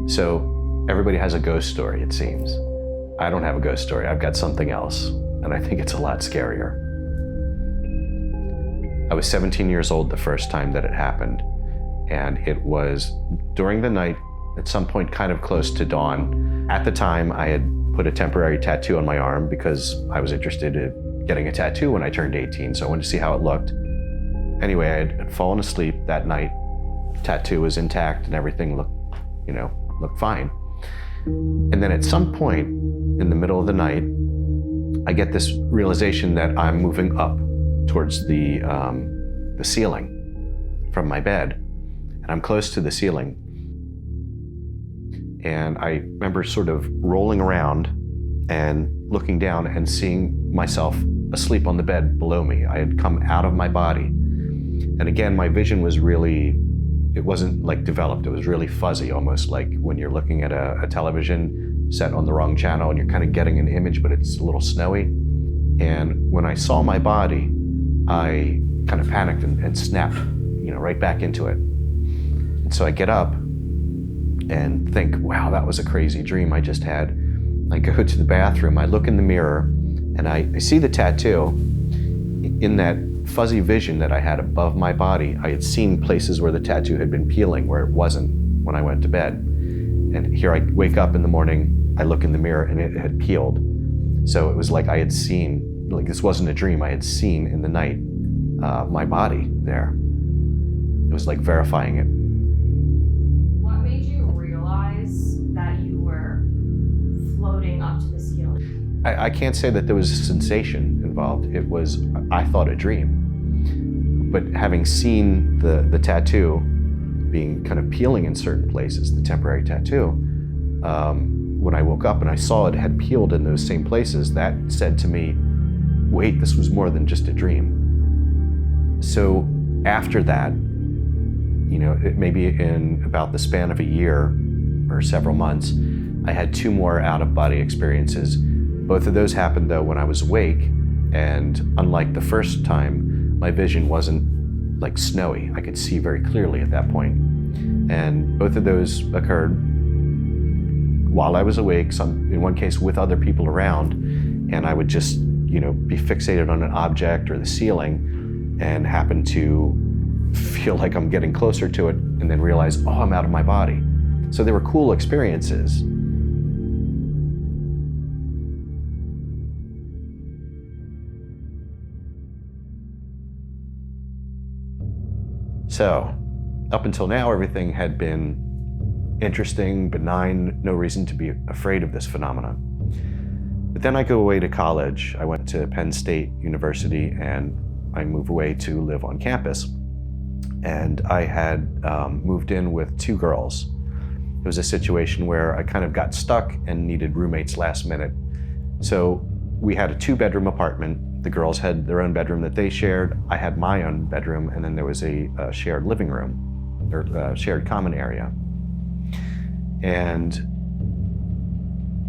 So everybody has a ghost story, it seems. I don't have a ghost story, I've got something else, and I think it's a lot scarier. I was 17 years old the first time that it happened, and it was during the night, at some point kind of close to dawn. At the time, I had put a temporary tattoo on my arm because I was interested in getting a tattoo when I turned 18, so I wanted to see how it looked. Anyway, I had fallen asleep that night. Tattoo was intact and everything looked fine. And then at some point in the middle of the night, I get this realization that I'm moving up towards the ceiling from my bed, and I'm close to the ceiling. And I remember sort of rolling around and looking down and seeing myself asleep on the bed below me. I had come out of my body. And again, my vision was really, it wasn't like developed, it was really fuzzy, almost like when you're looking at a television set on the wrong channel and you're kind of getting an image, but it's a little snowy. And when I saw my body, I kind of panicked and snapped, right back into it. And so I get up and think, wow, that was a crazy dream I just had. I go to the bathroom, I look in the mirror, and I see the tattoo. In that fuzzy vision that I had above my body, I had seen places where the tattoo had been peeling, where it wasn't when I went to bed. And here I wake up in the morning, I look in the mirror, and it had peeled. So it was like I had seen, like this wasn't a dream, I had seen in the night my body there. It was like verifying it. What made you realize that you were floating up to the ceiling? I can't say that there was a sensation involved. It was, I thought, a dream. But having seen the tattoo being kind of peeling in certain places, the temporary tattoo, when I woke up and I saw it had peeled in those same places, that said to me, wait, this was more than just a dream. So after that, maybe in about the span of a year or several months, I had 2 more out-of-body experiences. Both of those happened though when I was awake, and unlike the first time, my vision wasn't like snowy. I could see very clearly at that point. And both of those occurred while I was awake, in one case with other people around, and I would just, be fixated on an object or the ceiling and happen to feel like I'm getting closer to it and then realize, oh, I'm out of my body. So they were cool experiences. So, up until now, everything had been interesting, benign, no reason to be afraid of this phenomenon. But then I go away to college. I went to Penn State University and I moved away to live on campus. And I had moved in with 2 girls. It was a situation where I kind of got stuck and needed roommates last minute. So we had a 2-bedroom apartment. The girls had their own bedroom that they shared. I had my own bedroom, and then there was a shared living room, or shared common area. And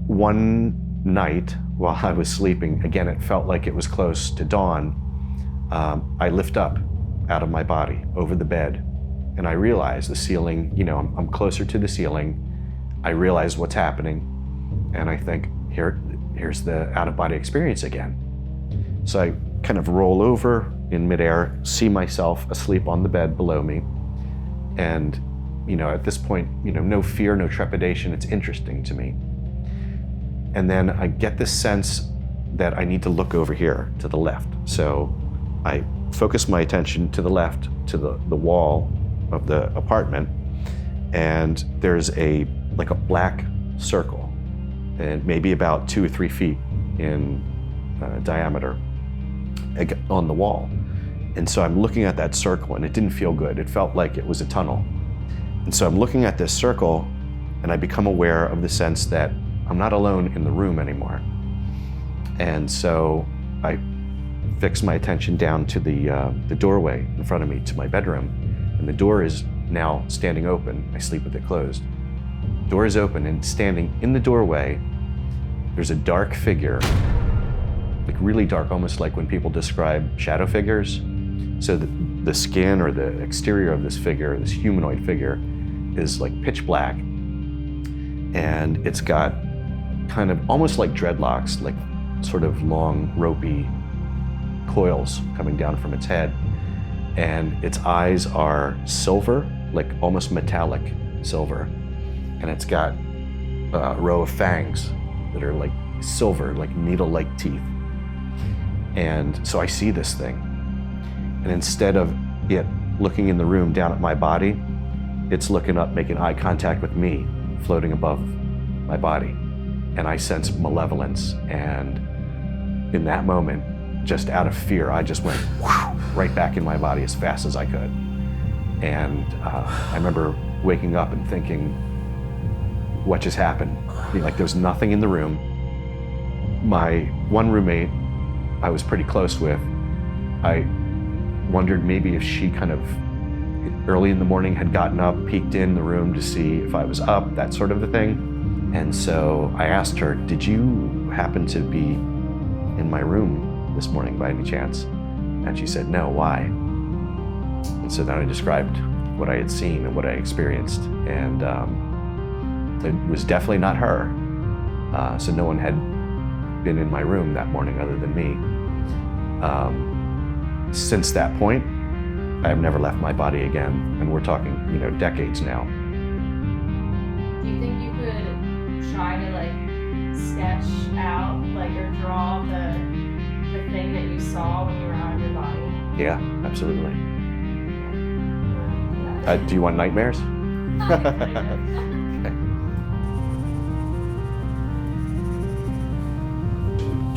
one night while I was sleeping, again, it felt like it was close to dawn, I lift up out of my body over the bed, and I realize the ceiling, I'm closer to the ceiling. I realize what's happening, and I think, here's the out-of-body experience again. So I kind of roll over in midair, see myself asleep on the bed below me, and at this point, no fear, no trepidation, it's interesting to me. And then I get this sense that I need to look over here to the left. So I focus my attention to the left, to the wall of the apartment, and there's like a black circle, and maybe about 2 or 3 feet in diameter on the wall. And so I'm looking at that circle, and it didn't feel good. It felt like it was a tunnel. And so I'm looking at this circle, and I become aware of the sense that I'm not alone in the room anymore. And so I fix my attention down to the doorway in front of me to my bedroom, and the door is now standing open. I sleep with it closed. Door is open, and standing in the doorway, there's a dark figure, like really dark, almost like when people describe shadow figures. So the skin or the exterior of this figure, this humanoid figure, is like pitch black, and it's got kind of almost like dreadlocks, like sort of long, ropey coils coming down from its head. And its eyes are silver, like almost metallic silver. And it's got a row of fangs that are like silver, like needle-like teeth. And so I see this thing. And instead of it looking in the room down at my body, it's looking up, making eye contact with me, floating above my body. And I sense malevolence. And in that moment, just out of fear, I just went right back in my body as fast as I could. And I remember waking up and thinking, what just happened? Like there was nothing in the room. My one roommate I was pretty close with, I wondered maybe if she kind of early in the morning had gotten up, peeked in the room to see if I was up, that sort of a thing. And so I asked her, did you happen to be in my room this morning by any chance? And she said, no, why? And so then I described what I had seen and what I experienced. And it was definitely not her. So no one had been in my room that morning other than me. Since that point, I have never left my body again. And we're talking, decades now. Do you think you could try to sketch out or draw the thing that you saw when you were out of your body? Yeah, absolutely. Do you want nightmares? Okay.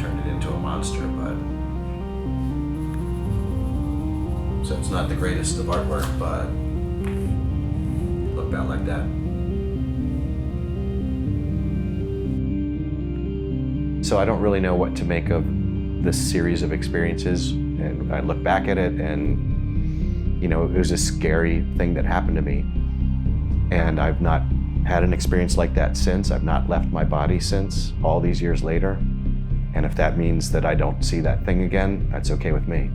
Turned it into a monster, but so it's not the greatest of artwork, but it looked out like that. So I don't really know what to make of this series of experiences, and I look back at it and it was a scary thing that happened to me, and I've not had an experience like that since. I've not left my body since, all these years later, and if that means that I don't see that thing again, that's okay with me.